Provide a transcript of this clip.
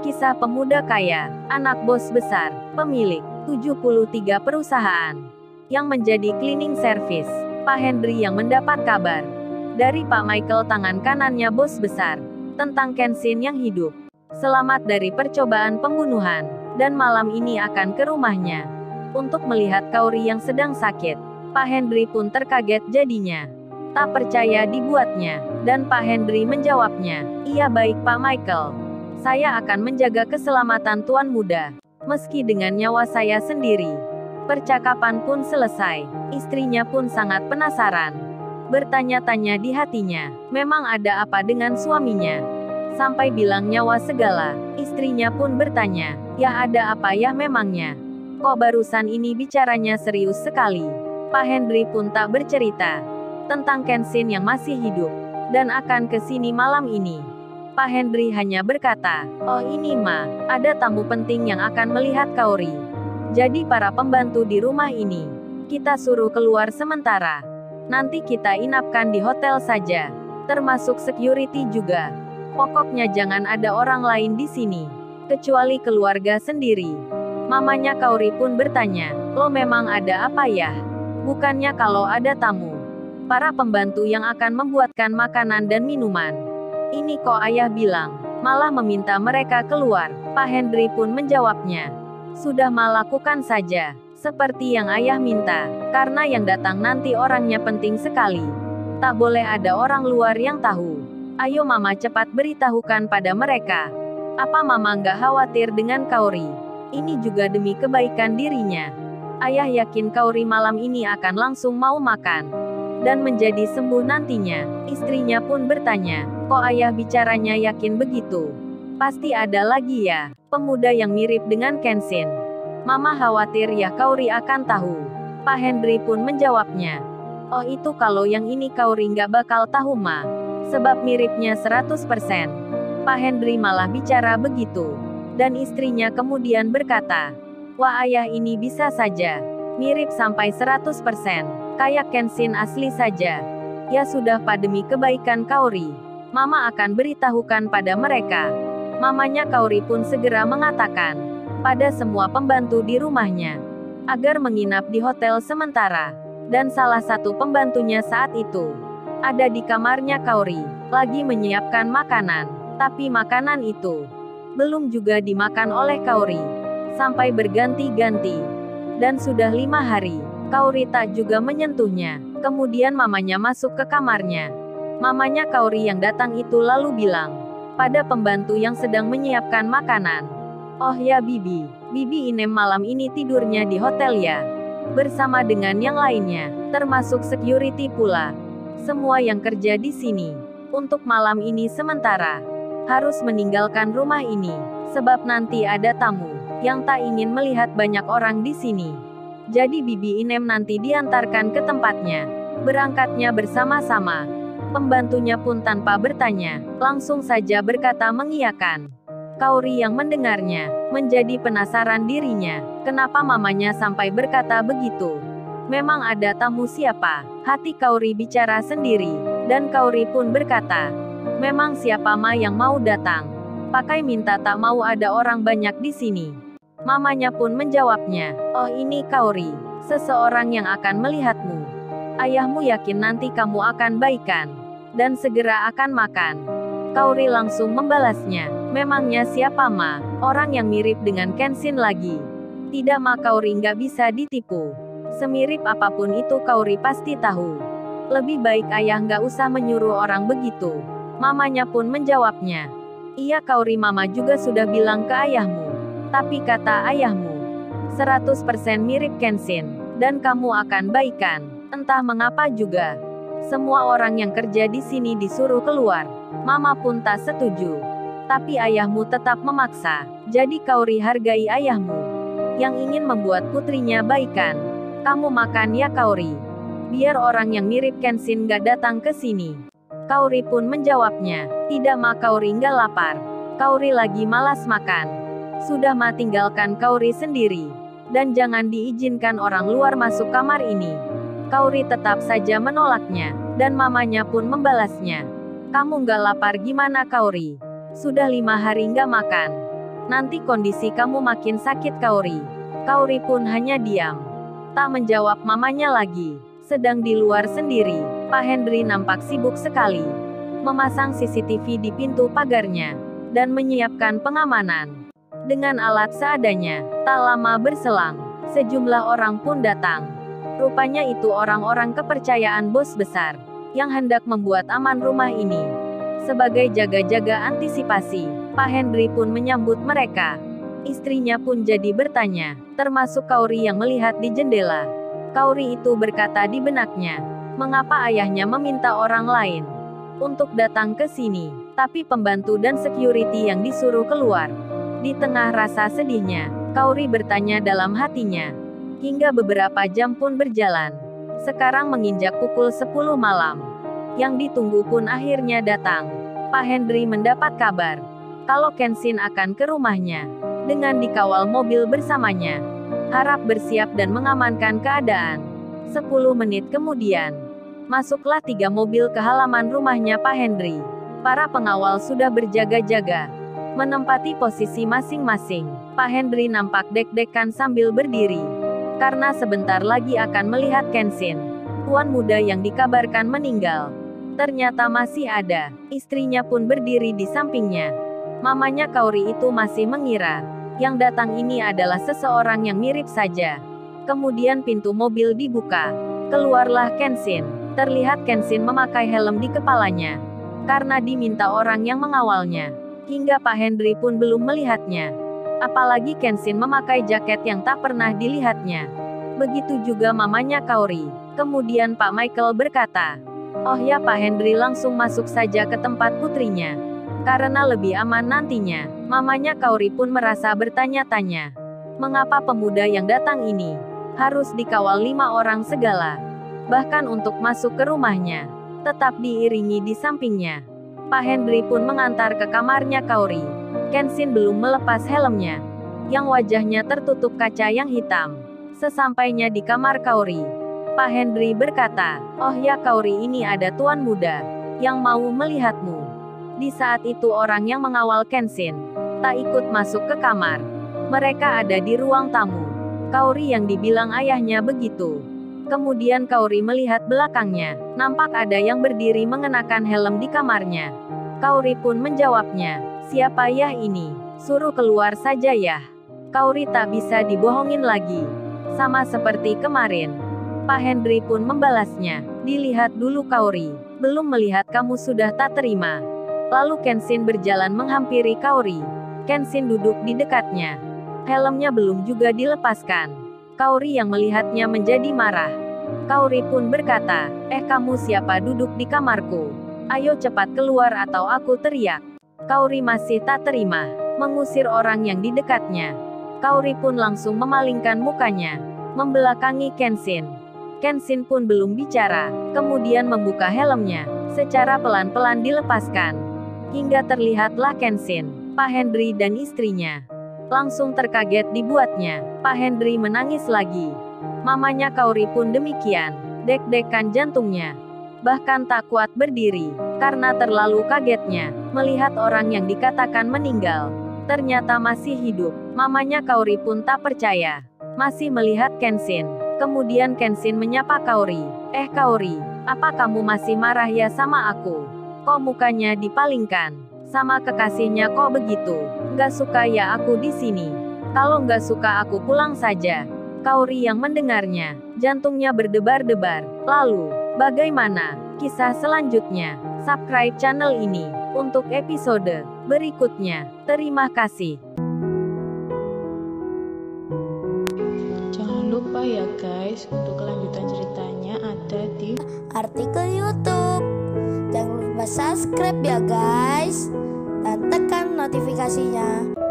Kisah pemuda kaya, anak bos besar, pemilik 73 perusahaan, yang menjadi cleaning service. Pak Henry yang mendapat kabar dari Pak Michael, tangan kanannya bos besar, tentang Kenshin yang hidup selamat dari percobaan pembunuhan, dan malam ini akan ke rumahnya untuk melihat Kaori yang sedang sakit. Pak Henry pun terkaget jadinya. Tak percaya dibuatnya, dan Pak Henry menjawabnya, "Iya baik Pak Michael. Saya akan menjaga keselamatan Tuan Muda, meski dengan nyawa saya sendiri." Percakapan pun selesai. Istrinya pun sangat penasaran. Bertanya-tanya di hatinya, memang ada apa dengan suaminya? Sampai bilang nyawa segala. Istrinya pun bertanya, ya ada apa ya memangnya? Kok barusan ini bicaranya serius sekali? Pak Henry pun tak bercerita tentang Kenshin yang masih hidup dan akan ke sini malam ini. Pak Henry hanya berkata, "Oh ini Ma, ada tamu penting yang akan melihat Kaori. Jadi para pembantu di rumah ini, kita suruh keluar sementara. Nanti kita inapkan di hotel saja, termasuk security juga. Pokoknya jangan ada orang lain di sini, kecuali keluarga sendiri." Mamanya Kaori pun bertanya, "Lo memang ada apa ya? Bukannya kalau ada tamu, para pembantu yang akan membuatkan makanan dan minuman. Ini kok ayah bilang, malah meminta mereka keluar." Pak Henry pun menjawabnya, "Sudah Ma lakukan saja, seperti yang ayah minta, karena yang datang nanti orangnya penting sekali. Tak boleh ada orang luar yang tahu. Ayo Mama cepat beritahukan pada mereka." Apa Mama nggak khawatir dengan Kaori? Ini juga demi kebaikan dirinya. Ayah yakin Kaori malam ini akan langsung mau makan dan menjadi sembuh nantinya. Istrinya pun bertanya, "Kok ayah bicaranya yakin begitu? Pasti ada lagi ya, pemuda yang mirip dengan Kenshin. Mama khawatir ya Kaori akan tahu." Pak Henry pun menjawabnya, "Oh itu kalau yang ini Kaori nggak bakal tahu Ma, sebab miripnya 100%. Pak Henry malah bicara begitu. Dan istrinya kemudian berkata, "Wah ayah ini bisa saja mirip sampai 100%. Kayak Kenshin asli saja." Ya sudah Pak, demi kebaikan Kaori, Mama akan beritahukan pada mereka. Mamanya Kaori pun segera mengatakan pada semua pembantu di rumahnya agar menginap di hotel sementara. Dan salah satu pembantunya saat itu ada di kamarnya Kaori, lagi menyiapkan makanan. Tapi makanan itu belum juga dimakan oleh Kaori sampai berganti-ganti. Dan sudah 5 hari, Kaori tak juga menyentuhnya. Kemudian mamanya masuk ke kamarnya. Mamanya Kaori yang datang itu lalu bilang pada pembantu yang sedang menyiapkan makanan, "Oh ya Bibi, Bibi Inem malam ini tidurnya di hotel ya? Bersama dengan yang lainnya, termasuk security pula. Semua yang kerja di sini, untuk malam ini sementara, harus meninggalkan rumah ini, sebab nanti ada tamu yang tak ingin melihat banyak orang di sini. Jadi Bibi Inem nanti diantarkan ke tempatnya. Berangkatnya bersama-sama." Pembantunya pun tanpa bertanya, langsung saja berkata mengiyakan. Kaori yang mendengarnya, menjadi penasaran dirinya, kenapa mamanya sampai berkata begitu. Memang ada tamu siapa? Hati Kaori bicara sendiri, dan Kaori pun berkata, "Memang siapa Ma yang mau datang? Pakai minta tak mau ada orang banyak di sini." Mamanya pun menjawabnya, "Oh ini Kaori, seseorang yang akan melihatmu. Ayahmu yakin nanti kamu akan baikan dan segera akan makan." Kaori langsung membalasnya, "Memangnya siapa Ma? Orang yang mirip dengan Kenshin lagi?" "Tidak Ma, Kaori nggak bisa ditipu. Semirip apapun itu Kaori pasti tahu. Lebih baik ayah nggak usah menyuruh orang begitu." Mamanya pun menjawabnya, "Iya Kaori, Mama juga sudah bilang ke ayahmu. Tapi kata ayahmu, 100% mirip Kenshin, dan kamu akan baikan." Entah mengapa juga, semua orang yang kerja di sini disuruh keluar. Mama pun tak setuju. Tapi ayahmu tetap memaksa. Jadi Kaori hargai ayahmu yang ingin membuat putrinya baikan. "Kamu makan ya Kaori, biar orang yang mirip Kenshin gak datang ke sini." Kaori pun menjawabnya, "Tidak Ma, Kaori nggak lapar. Kaori lagi malas makan." "Sudah Ma, tinggalkan Kaori sendiri. Dan jangan diizinkan orang luar masuk kamar ini." Kaori tetap saja menolaknya, dan mamanya pun membalasnya, "Kamu nggak lapar gimana Kaori? Sudah 5 hari nggak makan. Nanti kondisi kamu makin sakit Kaori. Kaori pun hanya diam. Tak menjawab mamanya lagi. Sedang di luar sendiri, Pak Henry nampak sibuk sekali. Memasang CCTV di pintu pagarnya. Dan menyiapkan pengamanan. Dengan alat seadanya, tak lama berselang, sejumlah orang pun datang. Rupanya itu orang-orang kepercayaan bos besar, yang hendak membuat aman rumah ini. Sebagai jaga-jaga antisipasi, Pak Henry pun menyambut mereka. Istrinya pun jadi bertanya, termasuk Kaori yang melihat di jendela. Kaori itu berkata di benaknya, mengapa ayahnya meminta orang lain untuk datang ke sini, tapi pembantu dan security yang disuruh keluar. Di tengah rasa sedihnya, Kaori bertanya dalam hatinya. Hingga beberapa jam pun berjalan. Sekarang menginjak pukul 10 malam. Yang ditunggu pun akhirnya datang. Pak Henry mendapat kabar kalau Kenshin akan ke rumahnya dengan dikawal mobil bersamanya. Harap bersiap dan mengamankan keadaan. 10 menit kemudian, masuklah 3 mobil ke halaman rumahnya Pak Henry. Para pengawal sudah berjaga-jaga, menempati posisi masing-masing. Pak Henry nampak deg-degan sambil berdiri, karena sebentar lagi akan melihat Kenshin, tuan muda yang dikabarkan meninggal. Ternyata masih ada. Istrinya pun berdiri di sampingnya. Mamanya Kaori itu masih mengira yang datang ini adalah seseorang yang mirip saja. Kemudian pintu mobil dibuka. Keluarlah Kenshin. Terlihat Kenshin memakai helm di kepalanya, karena diminta orang yang mengawalnya. Hingga Pak Henry pun belum melihatnya. Apalagi Kenshin memakai jaket yang tak pernah dilihatnya. Begitu juga mamanya Kaori. Kemudian Pak Michael berkata, "Oh ya Pak Henry langsung masuk saja ke tempat putrinya. Karena lebih aman nantinya." Mamanya Kaori pun merasa bertanya-tanya. Mengapa pemuda yang datang ini harus dikawal 5 orang segala? Bahkan untuk masuk ke rumahnya, tetap diiringi di sampingnya. Pak Henry pun mengantar ke kamarnya Kaori. Kenshin belum melepas helmnya, yang wajahnya tertutup kaca yang hitam. Sesampainya di kamar Kaori, Pak Henry berkata, "Oh ya Kaori, ini ada tuan muda yang mau melihatmu." Di saat itu orang yang mengawal Kenshin tak ikut masuk ke kamar. Mereka ada di ruang tamu. Kaori yang dibilang ayahnya begitu. Kemudian Kaori melihat belakangnya, nampak ada yang berdiri mengenakan helm di kamarnya. Kaori pun menjawabnya, "Siapa ya ini? Suruh keluar saja ya." Kaori tak bisa dibohongin lagi. Sama seperti kemarin. Pak Henry pun membalasnya, "Dilihat dulu Kaori, belum melihat kamu sudah tak terima." Lalu Kenshin berjalan menghampiri Kaori. Kenshin duduk di dekatnya. Helmnya belum juga dilepaskan. Kaori yang melihatnya menjadi marah. Kaori pun berkata, "Kamu siapa duduk di kamarku? Ayo cepat keluar atau aku teriak." Kaori masih tak terima, mengusir orang yang di dekatnya. Kaori pun langsung memalingkan mukanya, membelakangi Kenshin. Kenshin pun belum bicara, kemudian membuka helmnya, secara pelan-pelan dilepaskan. Hingga terlihatlah Kenshin, Pak Henry dan istrinya. Langsung terkaget dibuatnya. Pak Henry menangis lagi. Mamanya Kaori pun demikian. Deg-degan jantungnya. Bahkan tak kuat berdiri, karena terlalu kagetnya melihat orang yang dikatakan meninggal ternyata masih hidup. Mamanya Kaori pun tak percaya. Masih melihat Kenshin. Kemudian Kenshin menyapa Kaori. Kaori, apa kamu masih marah ya sama aku? Kok mukanya dipalingkan? Sama kekasihnya kok begitu? Nggak suka ya aku di sini? Kalau nggak suka aku pulang saja." Kaori yang mendengarnya, jantungnya berdebar-debar. Lalu, bagaimana kisah selanjutnya? Subscribe channel ini untuk episode berikutnya. Terima kasih. Jangan lupa ya guys, untuk kelanjutan ceritanya ada di artikel YouTube. Jangan lupa subscribe ya guys, dan tekan notifikasinya.